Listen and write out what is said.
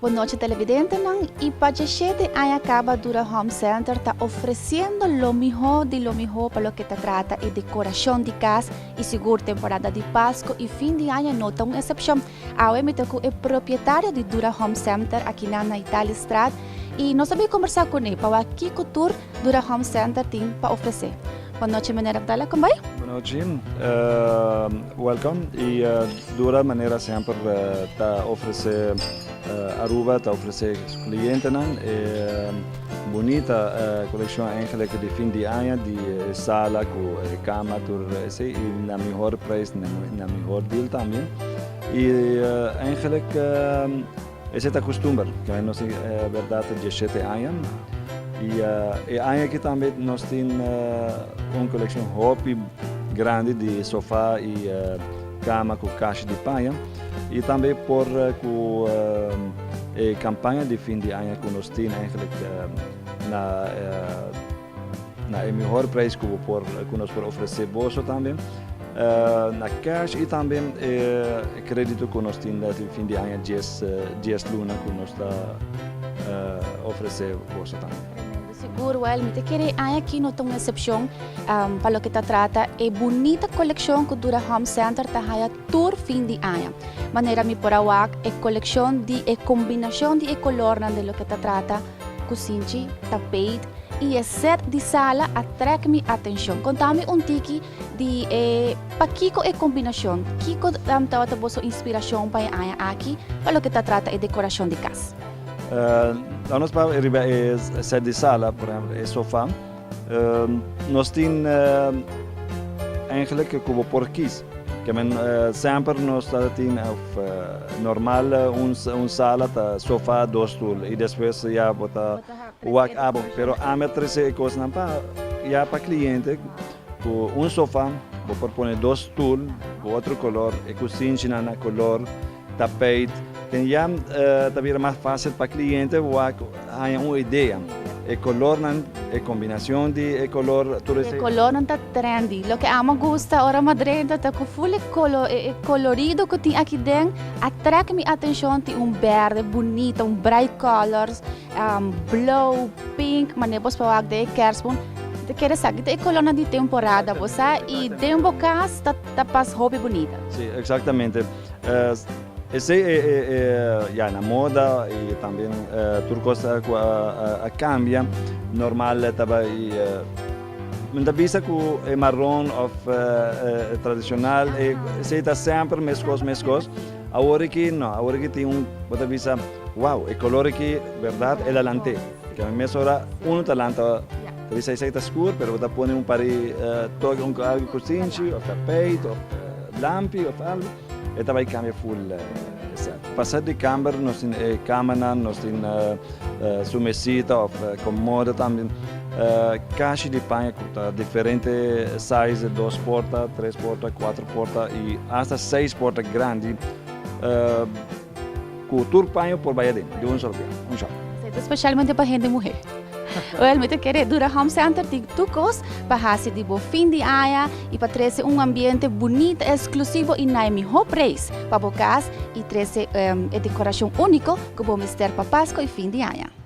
Boa noite, televidente. E Pachachete acaba Dura Home Center está oferecendo lo mejor de lo mejor para lo que se trata de decoração de casa e seguro temporada de Páscoa e fim de ano não tem uma exceção. Agora me tocou é proprietário de Dura Home Center aqui na Itália Strat e nós vamos conversar com ele para que cultura Dura Home Center tem para oferecer. Boa noite, Maneira Abdallah, como vai? Boa noite, welcome. E Dura maneira sempre está oferecer Aruba, está oferecer clientes bonita coleção eigenlijk de fim de ano de sala com cama, e na melhor preço, na melhor deal também. E eigenlijk esse é costume, que nós é verdade 17 anos. E aqui também nós temos uma coleção hobby grande de sofá e cama com caixa de panha. E também por com a campanha de fim de ano que nós temos na melhor preço que nós podemos oferecer bolso também. Na cash e também crédito que nós temos de fim de ano 10 luna que nós está oferecer bolso também. Seguro, me te querer aqui não tem uma exceção para o que se trata. É bonita coleção que Dura Home Center está a tour fim de ano. Maneira me por awak é coleção de combinação de color de lo que se trata, cozinha, tapete e é set de sala atrai minha atenção. Contame tiki de para Kiko é combinação. Kiko tawa a boa inspiração para aqui para o que se trata é decoração de casa. Nós para set de sala, por exemplo, é sofá. Nós temos eigenlijk como porquis, que sempre nós temos normal sala, sofá, dois stools e depois já bota o abo. Pero a meter se coisa não para cliente com sofá, vou pôr dois stools, outro color, e cozinha na color, tapete. Que já está mais fácil para o cliente ter uma ideia. O color, a combinação de color. O color não está trendy. O que ama gosta, ora madrenda, está com full colorido que tem aqui dentro. Atrai minha atenção de verde bonito, bright colors, blue, pink, mas depois para o de kerstboom. Te quer saber que é coluna de temporada, você e dentro do caso está pas hobby bonita. Sim, exatamente. Esse é na moda e também tudo coisa a cambia normal também muita vista que é marrom ou tradicional e se está sempre mescos agora que não agora que tem muita vista wow o color aqui verdade é lante que a mesma talento talvez está escuro mas você põe pari toque algo cozinha ou tapete ou lampi ou algo e também cambia full. Passar de câmera, nós temos câmera, nós temos sumesita, comoda também, caixa de panha com diferentes sizes, 2 portas, 3 portas, 4 portas e até 6 portas grandes, com tudo panha por baixo de um só dia, Especialmente para gente mulher. Realmente querer Dura Home Center tem tucos para fazer de bom fim de ano e para trazer ambiente bonito, exclusivo e na melhor preço para a casa e trazer decoração única que vamos ter para Páscoa e fim de ano.